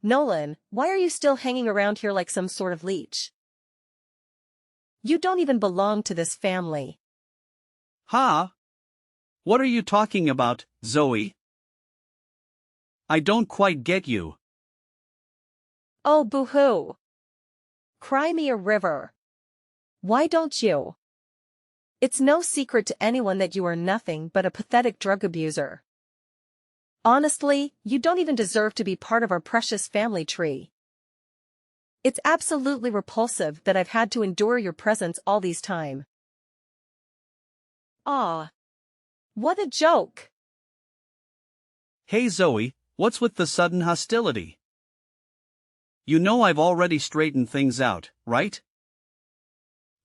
Nolan, why are you still hanging around here like some sort of leech? You don't even belong to this family. Huh? What are you talking about, Zoe? I don't quite get you. Oh, boo-hoo. Cry me a river. Why don't you? It's no secret to anyone that you are nothing but a pathetic drug abuser. Honestly, you don't even deserve to be part of our precious family tree. It's absolutely repulsive that I've had to endure your presence all these time. Aw. What a joke. Hey Zoe, what's with the sudden hostility? You know I've already straightened things out, right?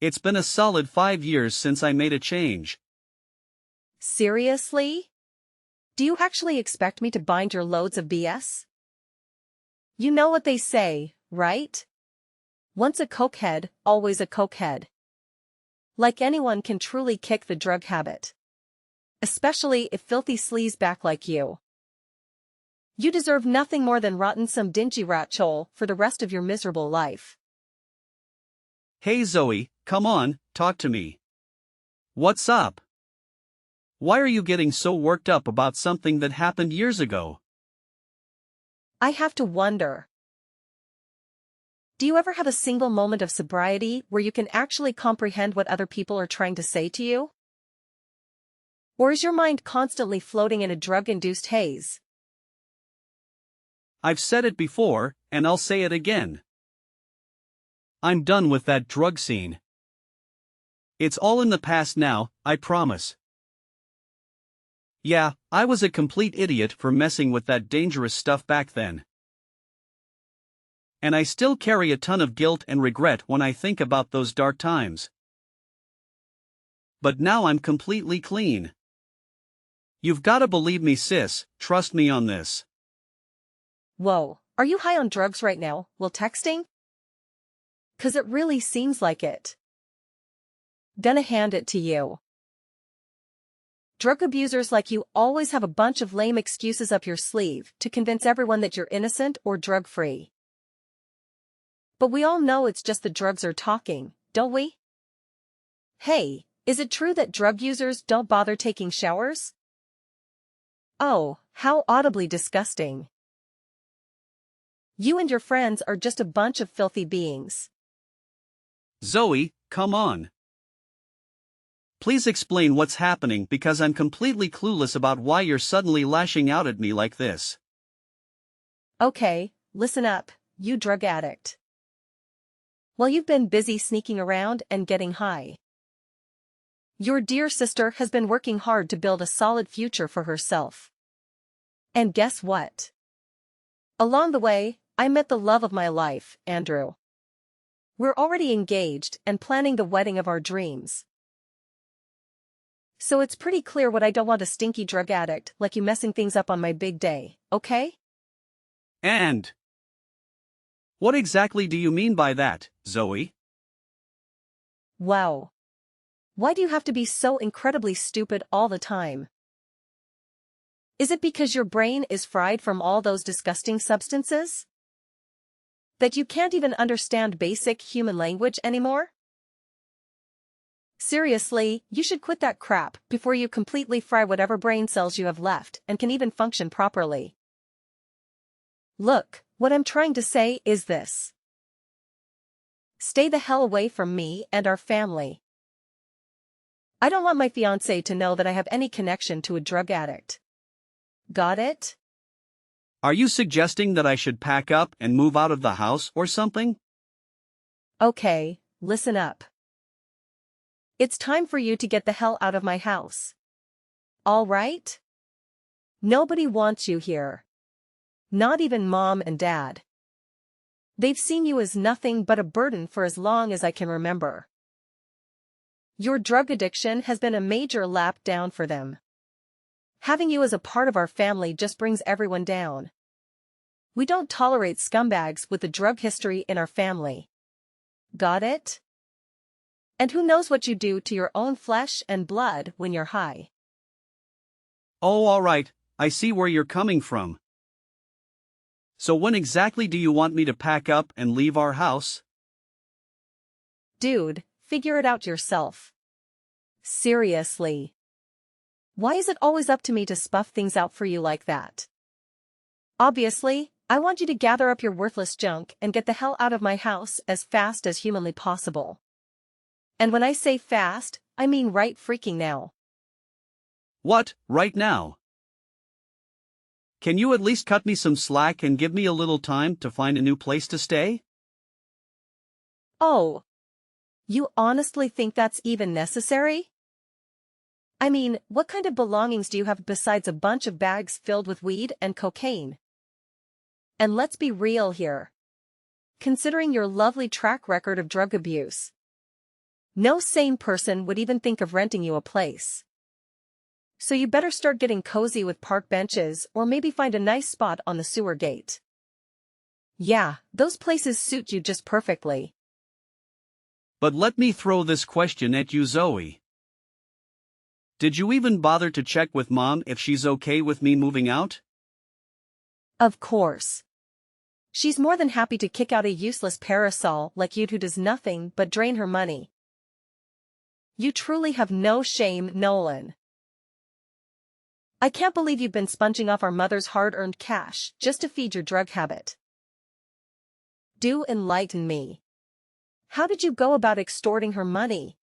It's been a solid 5 years since I made a change. Seriously? Do you actually expect me to bind your loads of BS? You know what they say, right? Once a cokehead, always a cokehead. Like anyone can truly kick the drug habit. Especially if filthy sleazeback like you. You deserve nothing more than rotten some dingy rat hole for the rest of your miserable life. Hey Zoe, come on, talk to me. What's up? Why are you getting so worked up about something that happened years ago? I have to wonder. Do you ever have a single moment of sobriety where you can actually comprehend what other people are trying to say to you? Or is your mind constantly floating in a drug-induced haze? I've said it before, and I'll say it again. I'm done with that drug scene. It's all in the past now, I promise. Yeah, I was a complete idiot for messing with that dangerous stuff back then. And I still carry a ton of guilt and regret when I think about those dark times. But now I'm completely clean. You've gotta believe me, sis, trust me on this. Whoa, are you high on drugs right now, while texting? 'Cause it really seems like it. Gonna hand it to you. Drug abusers like you always have a bunch of lame excuses up your sleeve to convince everyone that you're innocent or drug-free. But we all know it's just the drugs are talking, don't we? Hey, is it true that drug users don't bother taking showers? Oh, how audibly disgusting. You and your friends are just a bunch of filthy beings. Zoe, come on. Please explain what's happening because I'm completely clueless about why you're suddenly lashing out at me like this. Okay, listen up, you drug addict. While you've been busy sneaking around and getting high, your dear sister has been working hard to build a solid future for herself. And guess what? Along the way, I met the love of my life, Andrew. We're already engaged and planning the wedding of our dreams. So it's pretty clear what I don't want a stinky drug addict like you messing things up on my big day, okay? And what exactly do you mean by that, Zoe? Wow. Why do you have to be so incredibly stupid all the time? Is it because your brain is fried from all those disgusting substances? That you can't even understand basic human language anymore? Seriously, you should quit that crap before you completely fry whatever brain cells you have left and can even function properly. Look, what I'm trying to say is this. Stay the hell away from me and our family. I don't want my fiancé to know that I have any connection to a drug addict. Got it? Are you suggesting that I should pack up and move out of the house or something? Okay, listen up. It's time for you to get the hell out of my house. All right? Nobody wants you here. Not even mom and dad. They've seen you as nothing but a burden for as long as I can remember. Your drug addiction has been a major lap down for them. Having you as a part of our family just brings everyone down. We don't tolerate scumbags with a drug history in our family. Got it? And who knows what you do to your own flesh and blood when you're high. Oh, all right, I see where you're coming from. So when exactly do you want me to pack up and leave our house? Dude, figure it out yourself. Seriously. Why is it always up to me to spuff things out for you like that? Obviously, I want you to gather up your worthless junk and get the hell out of my house as fast as humanly possible. And when I say fast, I mean right freaking now. What, right now? Can you at least cut me some slack and give me a little time to find a new place to stay? Oh. You honestly think that's even necessary? I mean, what kind of belongings do you have besides a bunch of bags filled with weed and cocaine? And let's be real here. Considering your lovely track record of drug abuse, no sane person would even think of renting you a place. So you better start getting cozy with park benches or maybe find a nice spot on the sewer gate. Yeah, those places suit you just perfectly. But let me throw this question at you, Zoe. Did you even bother to check with Mom if she's okay with me moving out? Of course. She's more than happy to kick out a useless parasol like you who does nothing but drain her money. You truly have no shame, Nolan. I can't believe you've been sponging off our mother's hard-earned cash just to feed your drug habit. Do enlighten me. How did you go about extorting her money?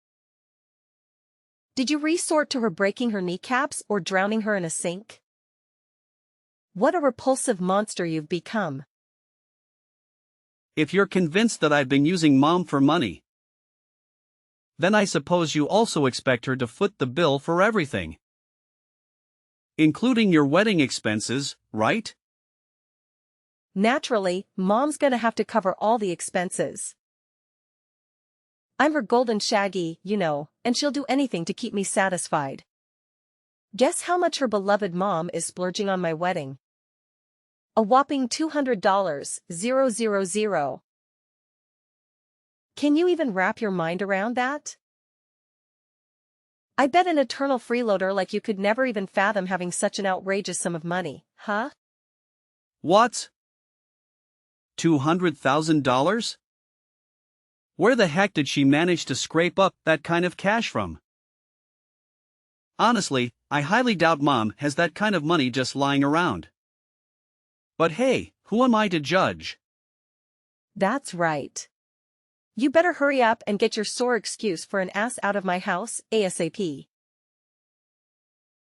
Did you resort to her breaking her kneecaps or drowning her in a sink? What a repulsive monster you've become. If you're convinced that I've been using Mom for money, then I suppose you also expect her to foot the bill for everything. Including your wedding expenses, right? Naturally, Mom's gonna have to cover all the expenses. I'm her golden shaggy, you know, and she'll do anything to keep me satisfied. Guess how much her beloved mom is splurging on my wedding? A whopping $200,000. Can you even wrap your mind around that? I bet an eternal freeloader like you could never even fathom having such an outrageous sum of money, huh? What? $200,000? Where the heck did she manage to scrape up that kind of cash from? Honestly, I highly doubt Mom has that kind of money just lying around. But hey, who am I to judge? That's right. You better hurry up and get your sore excuse for an ass out of my house, ASAP.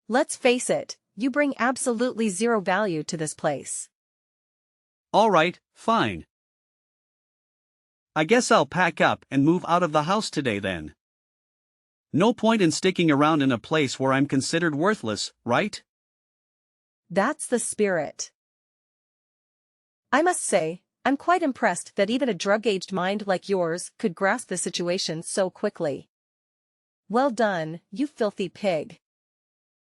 Let's face it, you bring absolutely zero value to this place. Alright, fine. I guess I'll pack up and move out of the house today then. No point in sticking around in a place where I'm considered worthless, right? That's the spirit. I must say, I'm quite impressed that even a drug-aged mind like yours could grasp the situation so quickly. Well done, you filthy pig.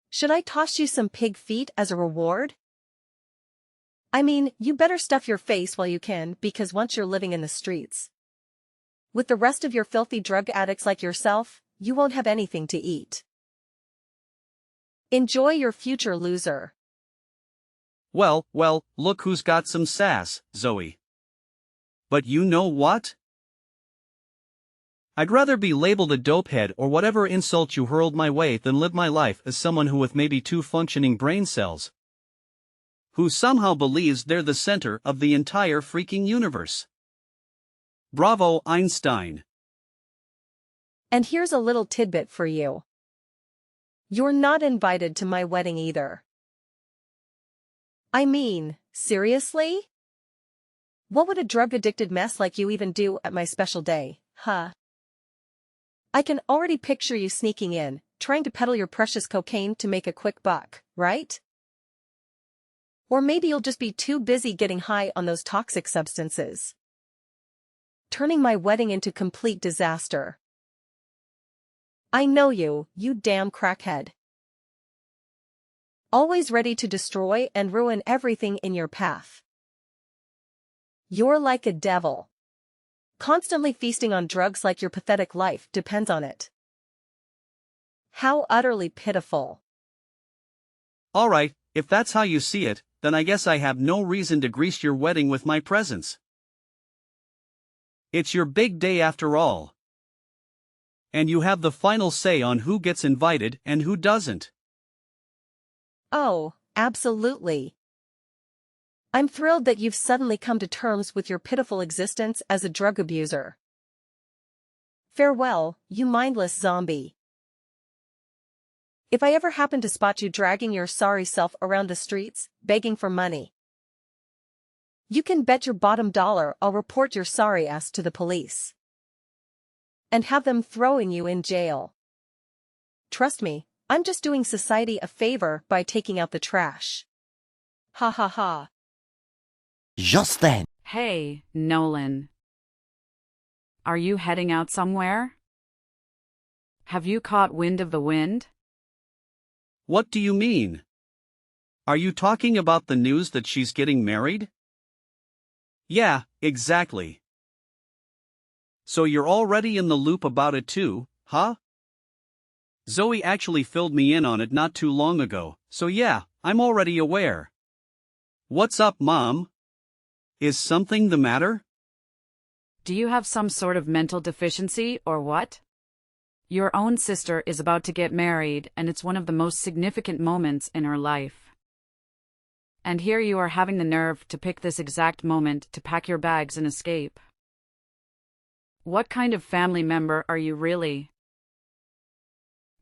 Should I toss you some pig feet as a reward? I mean, you better stuff your face while you can because once you're living in the streets with the rest of your filthy drug addicts like yourself, you won't have anything to eat. Enjoy your future, loser. Well, look who's got some sass, Zoe. But you know what? I'd rather be labeled a dopehead or whatever insult you hurled my way than live my life as someone who with maybe 2 functioning brain cells, who somehow believes they're the center of the entire freaking universe. Bravo, Einstein. And here's a little tidbit for you. You're not invited to my wedding either. I mean, seriously? What would a drug-addicted mess like you even do at my special day, huh? I can already picture you sneaking in, trying to peddle your precious cocaine to make a quick buck, right? Or maybe you'll just be too busy getting high on those toxic substances, turning my wedding into complete disaster. I know you, you damn crackhead. Always ready to destroy and ruin everything in your path. You're like a devil, constantly feasting on drugs like your pathetic life depends on it. How utterly pitiful. Alright, if that's how you see it, then I guess I have no reason to grease your wedding with my presence. It's your big day after all. And you have the final say on who gets invited and who doesn't. Oh, absolutely. I'm thrilled that you've suddenly come to terms with your pitiful existence as a drug abuser. Farewell, you mindless zombie. If I ever happen to spot you dragging your sorry self around the streets, begging for money, you can bet your bottom dollar I'll report your sorry ass to the police. And have them throwing you in jail. Trust me, I'm just doing society a favor by taking out the trash. Ha ha ha. Just then. Hey, Nolan. Are you heading out somewhere? Have you caught wind of the wind? What do you mean? Are you talking about the news that she's getting married? Yeah, exactly. So you're already in the loop about it too, huh? Zoe actually filled me in on it not too long ago, so yeah, I'm already aware. What's up, Mom? Is something the matter? Do you have some sort of mental deficiency or what? Your own sister is about to get married, and it's one of the most significant moments in her life. And here you are having the nerve to pick this exact moment to pack your bags and escape. What kind of family member are you really?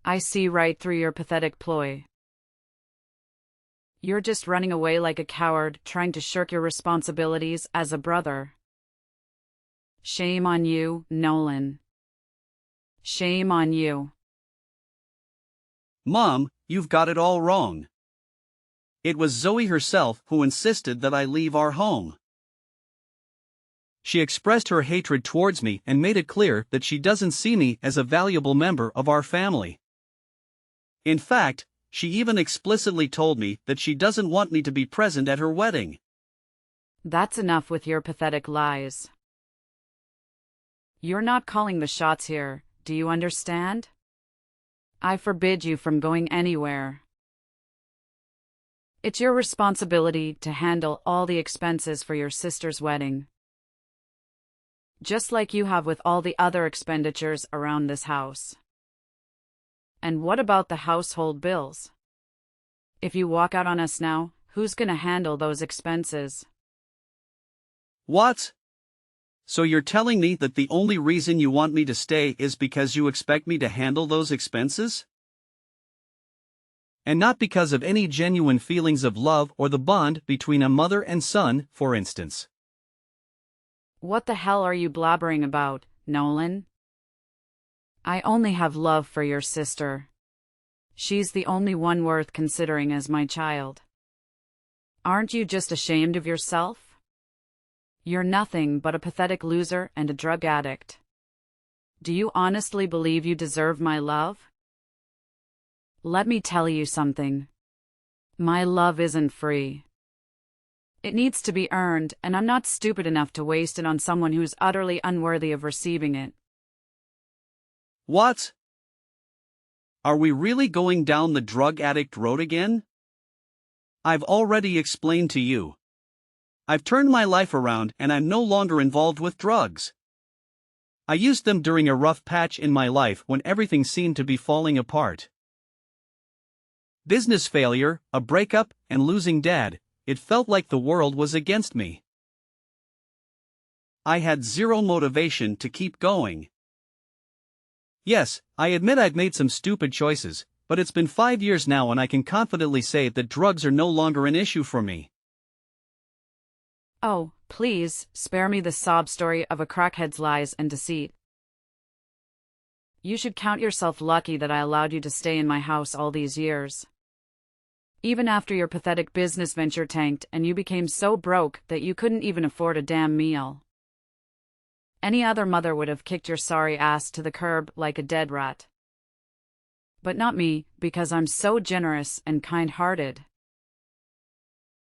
I see right through your pathetic ploy. You're just running away like a coward, trying to shirk your responsibilities as a brother. Shame on you, Nolan. Shame on you. Mom, you've got it all wrong. It was Zoe herself who insisted that I leave our home. She expressed her hatred towards me and made it clear that she doesn't see me as a valuable member of our family. In fact, she even explicitly told me that she doesn't want me to be present at her wedding. That's enough with your pathetic lies. You're not calling the shots here, do you understand? I forbid you from going anywhere. It's your responsibility to handle all the expenses for your sister's wedding. Just like you have with all the other expenditures around this house. And what about the household bills? If you walk out on us now, who's gonna handle those expenses? What? So you're telling me that the only reason you want me to stay is because you expect me to handle those expenses? And not because of any genuine feelings of love or the bond between a mother and son, for instance. What the hell are you blabbering about, Nolan? I only have love for your sister. She's the only one worth considering as my child. Aren't you just ashamed of yourself? You're nothing but a pathetic loser and a drug addict. Do you honestly believe you deserve my love? Let me tell you something. My love isn't free. It needs to be earned, and I'm not stupid enough to waste it on someone who's utterly unworthy of receiving it. What? Are we really going down the drug addict road again? I've already explained to you. I've turned my life around and I'm no longer involved with drugs. I used them during a rough patch in my life when everything seemed to be falling apart. Business failure, a breakup, and losing Dad, it felt like the world was against me. I had zero motivation to keep going. Yes, I admit I've made some stupid choices, but it's been 5 years now and I can confidently say that drugs are no longer an issue for me. Oh, please, spare me the sob story of a crackhead's lies and deceit. You should count yourself lucky that I allowed you to stay in my house all these years. Even after your pathetic business venture tanked and you became so broke that you couldn't even afford a damn meal. Any other mother would have kicked your sorry ass to the curb like a dead rat. But not me, because I'm so generous and kind-hearted.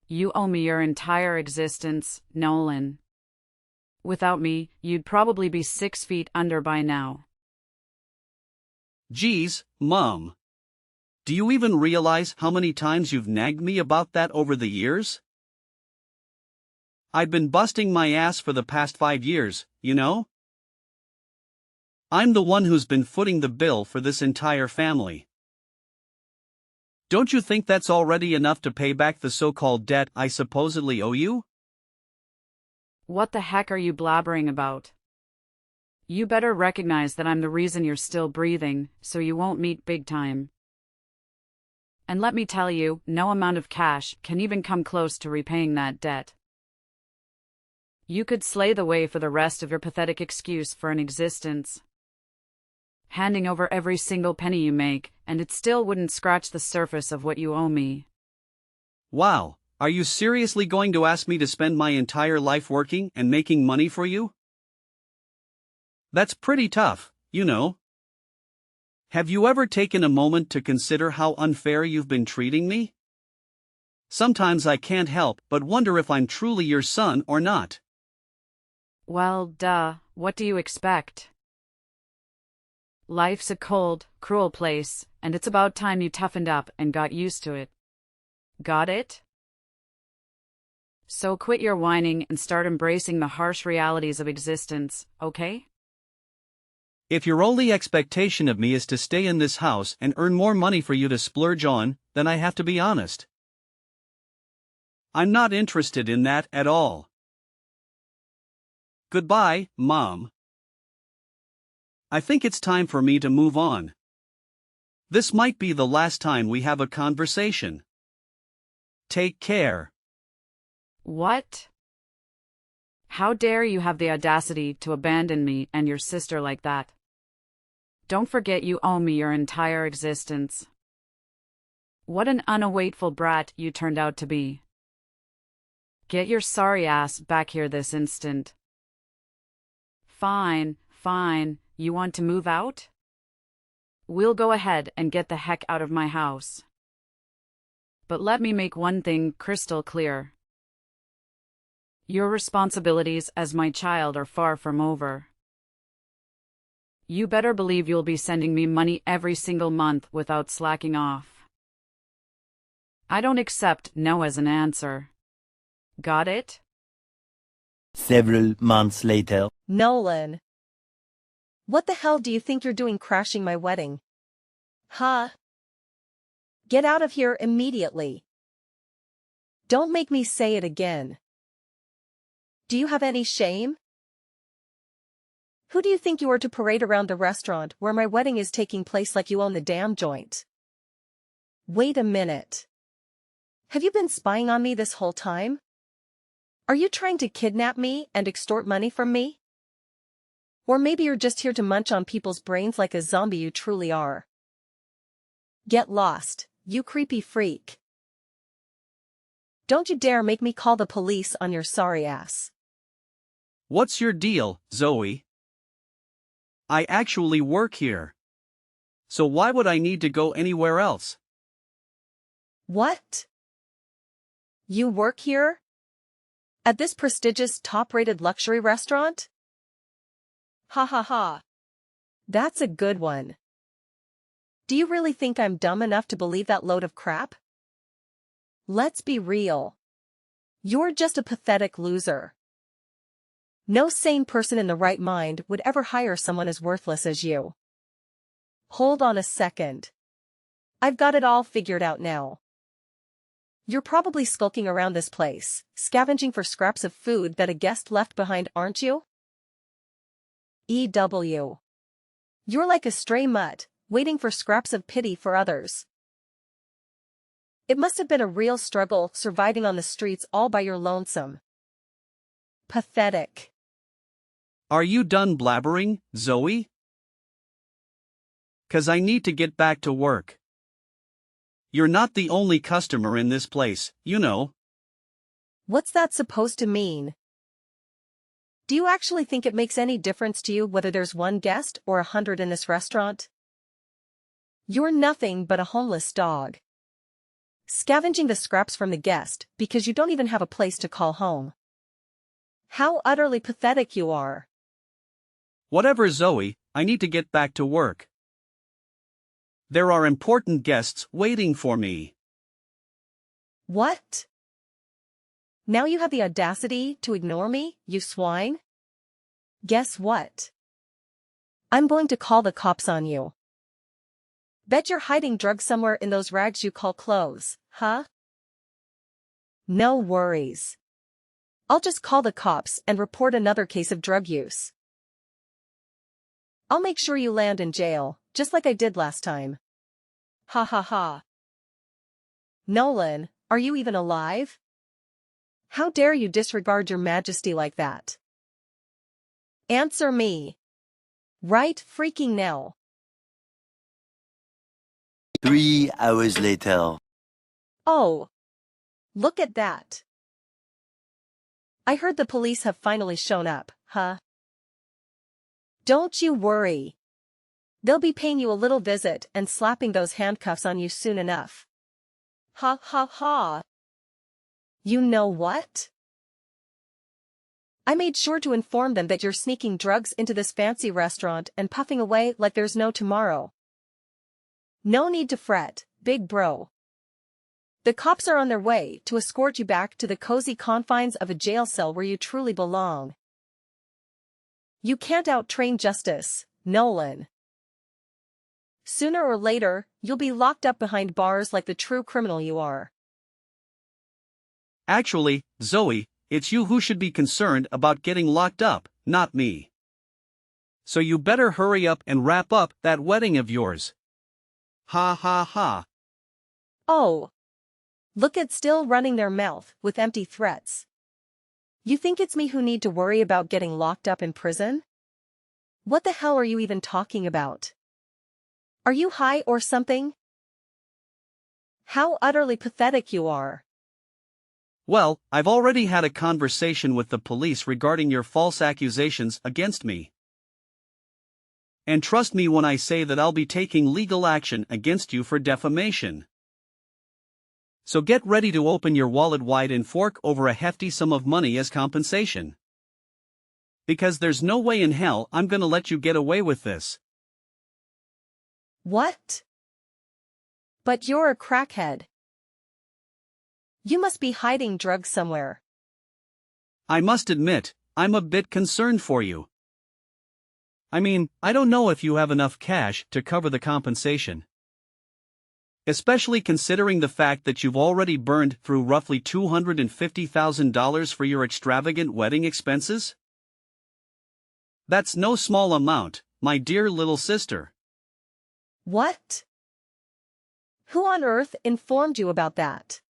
You owe me your entire existence, Nolan. Without me, you'd probably be 6 feet under by now. Geez, Mom. Do you even realize how many times you've nagged me about that over the years? I've been busting my ass for the past 5 years, you know? I'm the one who's been footing the bill for this entire family. Don't you think that's already enough to pay back the so-called debt I supposedly owe you? What the heck are you blabbering about? You better recognize that I'm the reason you're still breathing, so you won't meet big time. And let me tell you, no amount of cash can even come close to repaying that debt. You could slay the way for the rest of your pathetic excuse for an existence, handing over every single penny you make, and it still wouldn't scratch the surface of what you owe me. Wow, are you seriously going to ask me to spend my entire life working and making money for you? That's pretty tough, you know. Have you ever taken a moment to consider how unfair you've been treating me? Sometimes I can't help but wonder if I'm truly your son or not. Well, duh, what do you expect? Life's a cold, cruel place, and it's about time you toughened up and got used to it. Got it? So quit your whining and start embracing the harsh realities of existence, okay? If your only expectation of me is to stay in this house and earn more money for you to splurge on, then I have to be honest. I'm not interested in that at all. Goodbye, Mom. I think it's time for me to move on. This might be the last time we have a conversation. Take care. What? How dare you have the audacity to abandon me and your sister like that? Don't forget you owe me your entire existence. What an unawaitful brat you turned out to be. Get your sorry ass back here this instant. Fine, you want to move out? We'll go ahead and get the heck out of my house. But let me make one thing crystal clear. Your responsibilities as my child are far from over. You better believe you'll be sending me money every single month without slacking off. I don't accept no as an answer. Got it? Several months later. Nolan. What the hell do you think you're doing crashing my wedding? Huh? Get out of here immediately. Don't make me say it again. Do you have any shame? Who do you think you are to parade around the restaurant where my wedding is taking place like you own the damn joint? Wait a minute. Have you been spying on me this whole time? Are you trying to kidnap me and extort money from me? Or maybe you're just here to munch on people's brains like a zombie you truly are. Get lost, you creepy freak. Don't you dare make me call the police on your sorry ass. What's your deal, Zoe? I actually work here. So why would I need to go anywhere else? What? You work here? At this prestigious top-rated luxury restaurant? Ha ha ha. That's a good one. Do you really think I'm dumb enough to believe that load of crap? Let's be real. You're just a pathetic loser. No sane person in the right mind would ever hire someone as worthless as you. Hold on a second. I've got it all figured out now. You're probably skulking around this place, scavenging for scraps of food that a guest left behind, aren't you? EW. You're like a stray mutt, waiting for scraps of pity for others. It must have been a real struggle surviving on the streets all by your lonesome. Pathetic. Are you done blabbering, Zoe? 'Cause I need to get back to work. You're not the only customer in this place, you know. What's that supposed to mean? Do you actually think it makes any difference to you whether there's one guest or 100 in this restaurant? You're nothing but a homeless dog, scavenging the scraps from the guest because you don't even have a place to call home. How utterly pathetic you are. Whatever, Zoe, I need to get back to work. There are important guests waiting for me. What? Now you have the audacity to ignore me, you swine? Guess what? I'm going to call the cops on you. Bet you're hiding drugs somewhere in those rags you call clothes, huh? No worries. I'll just call the cops and report another case of drug use. I'll make sure you land in jail, just like I did last time. Ha ha ha. Nolan, are you even alive? How dare you disregard your majesty like that? Answer me. Right freaking now. 3 hours later. Oh. Look at that. I heard the police have finally shown up, huh? Don't you worry. They'll be paying you a little visit and slapping those handcuffs on you soon enough. Ha ha ha. You know what? I made sure to inform them that you're sneaking drugs into this fancy restaurant and puffing away like there's no tomorrow. No need to fret, big bro. The cops are on their way to escort you back to the cozy confines of a jail cell where you truly belong. You can't out-train justice, Nolan. Sooner or later, you'll be locked up behind bars like the true criminal you are. Actually, Zoe, it's you who should be concerned about getting locked up, not me. So you better hurry up and wrap up that wedding of yours. Ha ha ha. Oh. Look at still running their mouth with empty threats. You think it's me who need to worry about getting locked up in prison? What the hell are you even talking about? Are you high or something? How utterly pathetic you are. Well, I've already had a conversation with the police regarding your false accusations against me. And trust me when I say that I'll be taking legal action against you for defamation. So get ready to open your wallet wide and fork over a hefty sum of money as compensation. Because there's no way in hell I'm gonna let you get away with this. What? But you're a crackhead. You must be hiding drugs somewhere. I must admit, I'm a bit concerned for you. I mean, I don't know if you have enough cash to cover the compensation. Especially considering the fact that you've already burned through roughly $250,000 for your extravagant wedding expenses? That's no small amount, my dear little sister. What? Who on earth informed you about that?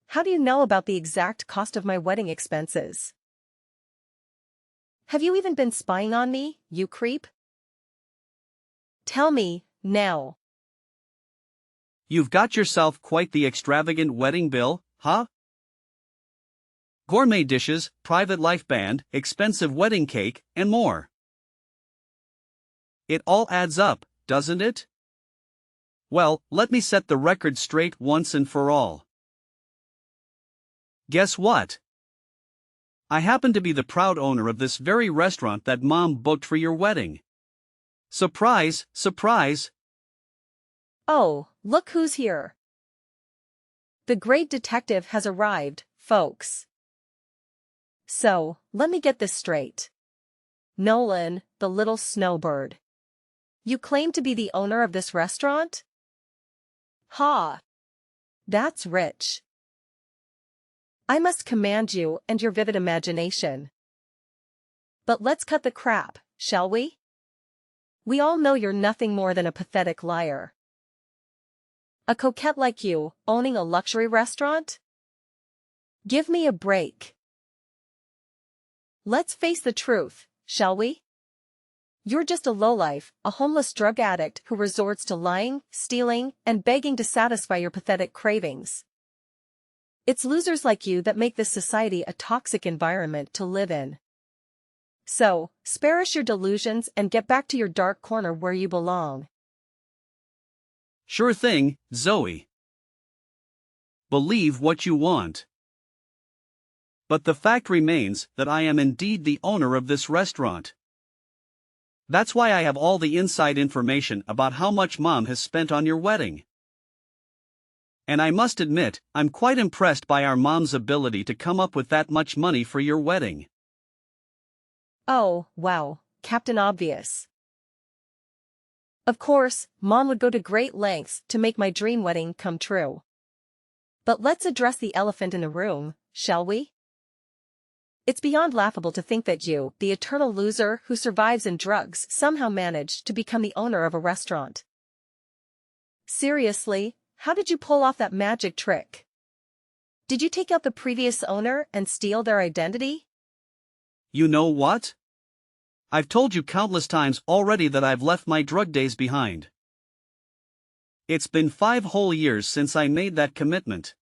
How do you know about the exact cost of my wedding expenses? Have you even been spying on me, you creep? Tell me, now. You've got yourself quite the extravagant wedding bill, huh? Gourmet dishes, private life band, expensive wedding cake, and more. It all adds up, doesn't it? Well, let me set the record straight once and for all. Guess what? I happen to be the proud owner of this very restaurant that Mom booked for your wedding. Surprise, surprise! Oh, look who's here. The great detective has arrived, folks. So, let me get this straight. Nolan, the little snowbird. You claim to be the owner of this restaurant? Ha! That's rich. I must command you and your vivid imagination. But let's cut the crap, shall we? We all know you're nothing more than a pathetic liar. A coquette like you, owning a luxury restaurant? Give me a break. Let's face the truth, shall we? You're just a lowlife, a homeless drug addict who resorts to lying, stealing, and begging to satisfy your pathetic cravings. It's losers like you that make this society a toxic environment to live in. So, spare us your delusions and get back to your dark corner where you belong. Sure thing, Zoe. Believe what you want. But the fact remains that I am indeed the owner of this restaurant. That's why I have all the inside information about how much Mom has spent on your wedding. And I must admit, I'm quite impressed by our Mom's ability to come up with that much money for your wedding. Oh, wow, Captain Obvious. Of course, Mom would go to great lengths to make my dream wedding come true. But let's address the elephant in the room, shall we? It's beyond laughable to think that you, the eternal loser who survives in drugs, somehow managed to become the owner of a restaurant. Seriously, how did you pull off that magic trick? Did you take out the previous owner and steal their identity? You know what? I've told you countless times already that I've left my drug days behind. It's been 5 whole years since I made that commitment.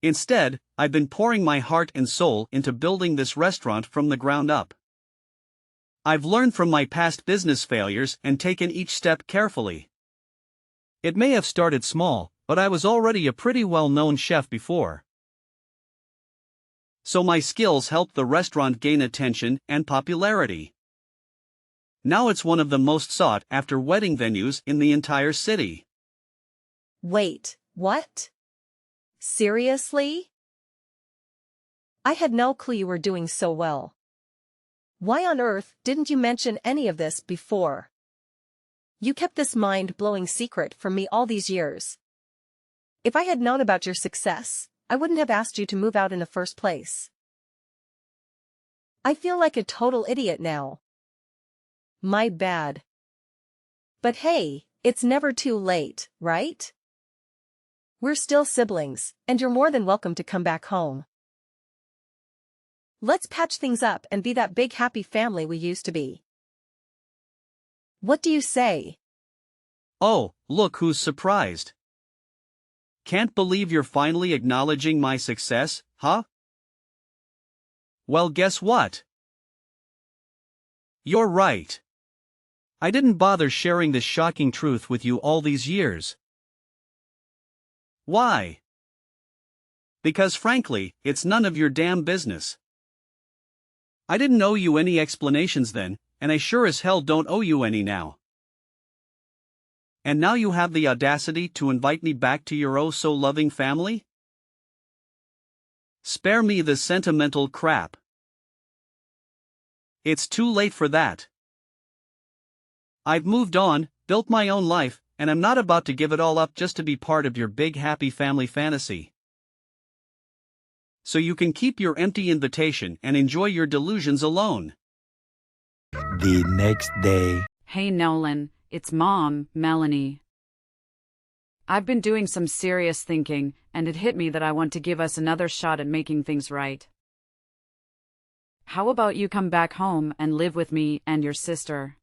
Instead, I've been pouring my heart and soul into building this restaurant from the ground up. I've learned from my past business failures and taken each step carefully. It may have started small, but I was already a pretty well-known chef before. So my skills helped the restaurant gain attention and popularity. Now it's one of the most sought-after wedding venues in the entire city. Wait, what? Seriously? I had no clue you were doing so well. Why on earth didn't you mention any of this before? You kept this mind-blowing secret from me all these years. If I had known about your success, I wouldn't have asked you to move out in the first place. I feel like a total idiot now. My bad. But hey, it's never too late, right? We're still siblings, and you're more than welcome to come back home. Let's patch things up and be that big happy family we used to be. What do you say? Oh, look who's surprised. Can't believe you're finally acknowledging my success, huh? Well, guess what? You're right. I didn't bother sharing this shocking truth with you all these years. Why? Because frankly, it's none of your damn business. I didn't owe you any explanations then, and I sure as hell don't owe you any now. And now you have the audacity to invite me back to your oh-so-loving family? Spare me the sentimental crap. It's too late for that. I've moved on, built my own life, and I'm not about to give it all up just to be part of your big happy family fantasy. So you can keep your empty invitation and enjoy your delusions alone. The next day. Hey Nolan, it's Mom, Melanie. I've been doing some serious thinking, and it hit me that I want to give us another shot at making things right. How about you come back home and live with me and your sister?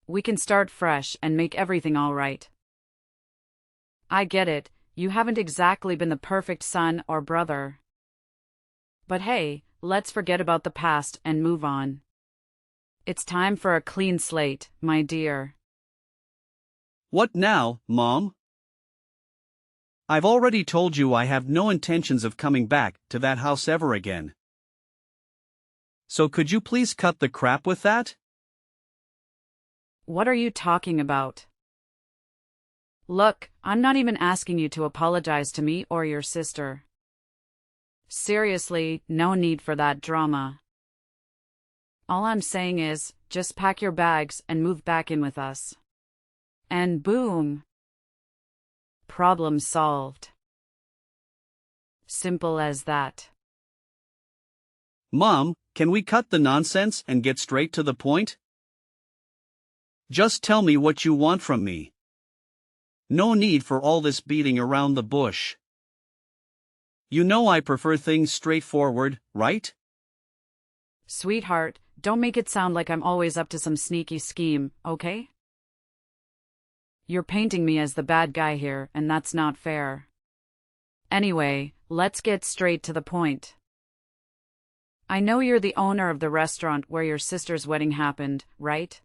We can start fresh and make everything all right. I get it, you haven't exactly been the perfect son or brother. But hey, let's forget about the past and move on. It's time for a clean slate, my dear. What now, Mom? I've already told you I have no intentions of coming back to that house ever again. So could you please cut the crap with that? What are you talking about? Look, I'm not even asking you to apologize to me or your sister. Seriously, no need for that drama. All I'm saying is, just pack your bags and move back in with us. And boom! Problem solved. Simple as that. Mom, can we cut the nonsense and get straight to the point? Just tell me what you want from me. No need for all this beating around the bush. You know I prefer things straightforward, right? Sweetheart, don't make it sound like I'm always up to some sneaky scheme, okay? You're painting me as the bad guy here, and that's not fair. Anyway, let's get straight to the point. I know you're the owner of the restaurant where your sister's wedding happened, right?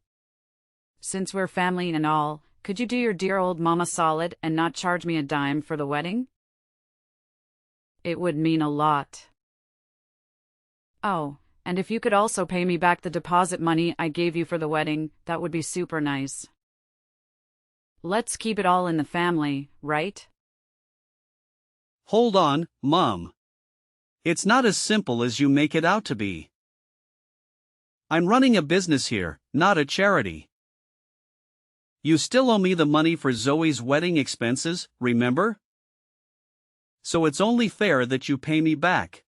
Since we're family and all, could you do your dear old mama solid and not charge me a dime for the wedding? It would mean a lot. Oh, And if you could also pay me back the deposit money I gave you for the wedding, that would be super nice. Let's keep it all in the family, right? Hold on, Mom. It's not as simple as you make it out to be. I'm running a business here, not a charity. You still owe me the money for Zoe's wedding expenses, remember? So it's only fair that you pay me back.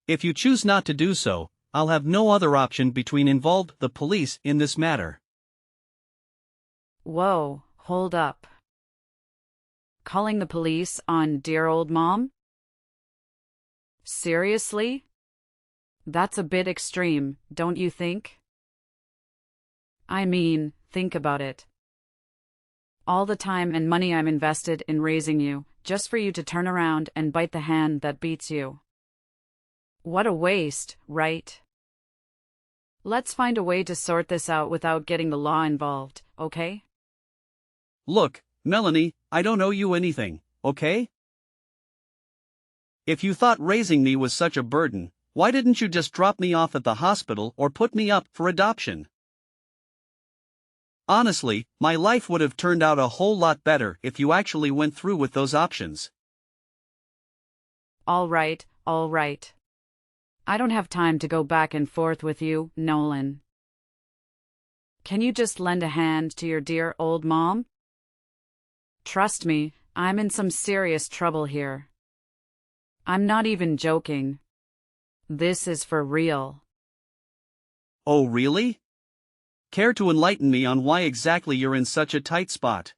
If you choose not to do so, I'll have no other option between involve the police in this matter. Whoa, hold up. Calling the police on dear old mom? Seriously? That's a bit extreme, don't you think? I mean, think about it. All the time and money I'm invested in raising you, just for you to turn around and bite the hand that beats you. What a waste, right? Let's find a way to sort this out without getting the law involved, okay? Look, Melanie, I don't owe you anything, okay? If you thought raising me was such a burden, why didn't you just drop me off at the hospital or put me up for adoption? Honestly, my life would have turned out a whole lot better if you actually went through with those options. All right, all right. I don't have time to go back and forth with you, Nolan. Can you just lend a hand to your dear old mom? Trust me, I'm in some serious trouble here. I'm not even joking. This is for real. Oh, really? Care to enlighten me on why exactly you're in such a tight spot?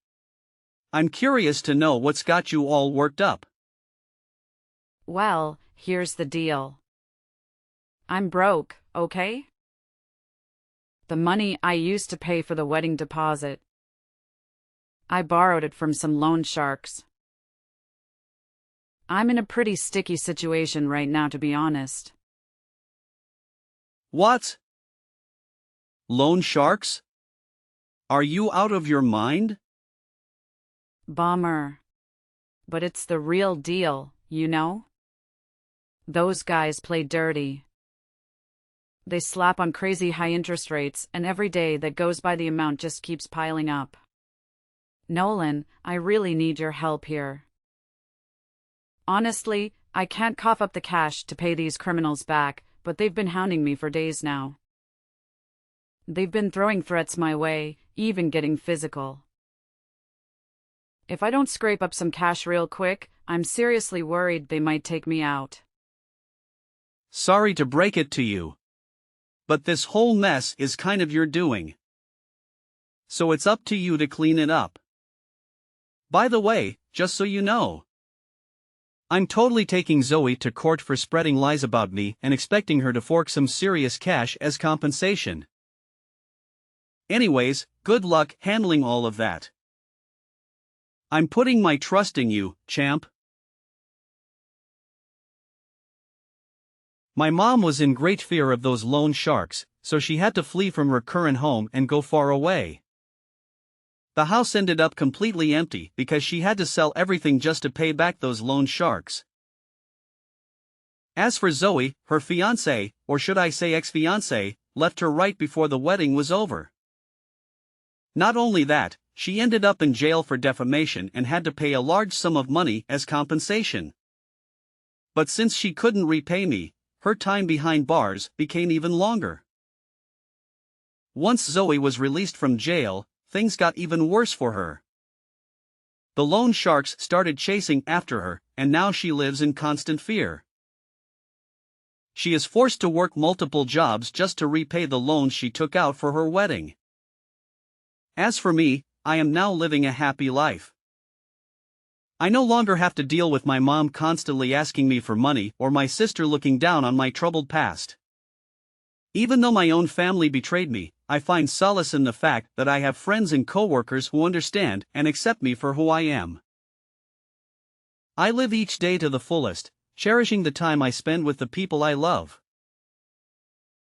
I'm curious to know what's got you all worked up. Well, here's the deal. I'm broke, okay? The money I used to pay for the wedding deposit, I borrowed it from some loan sharks. I'm in a pretty sticky situation right now, to be honest. What? Loan sharks? Are you out of your mind? Bummer. But it's the real deal, you know? Those guys play dirty. They slap on crazy high interest rates, and every day that goes by the amount just keeps piling up. Nolan, I really need your help here. Honestly, I can't cough up the cash to pay these criminals back, but they've been hounding me for days now. They've been throwing threats my way, even getting physical. If I don't scrape up some cash real quick, I'm seriously worried they might take me out. Sorry to break it to you, but this whole mess is kind of your doing. So it's up to you to clean it up. By the way, just so you know, I'm totally taking Zoe to court for spreading lies about me and expecting her to fork some serious cash as compensation. Anyways, good luck handling all of that. I'm putting my trust in you, champ. My mom was in great fear of those loan sharks, so she had to flee from her current home and go far away. The house ended up completely empty because she had to sell everything just to pay back those loan sharks. As for Zoe, her fiancé, or should I say ex-fiancé, left her right before the wedding was over. Not only that, she ended up in jail for defamation and had to pay a large sum of money as compensation. But since she couldn't repay me, her time behind bars became even longer. Once Zoe was released from jail, things got even worse for her. The loan sharks started chasing after her, and now she lives in constant fear. She is forced to work multiple jobs just to repay the loans she took out for her wedding. As for me, I am now living a happy life. I no longer have to deal with my mom constantly asking me for money or my sister looking down on my troubled past. Even though my own family betrayed me, I find solace in the fact that I have friends and coworkers who understand and accept me for who I am. I live each day to the fullest, cherishing the time I spend with the people I love.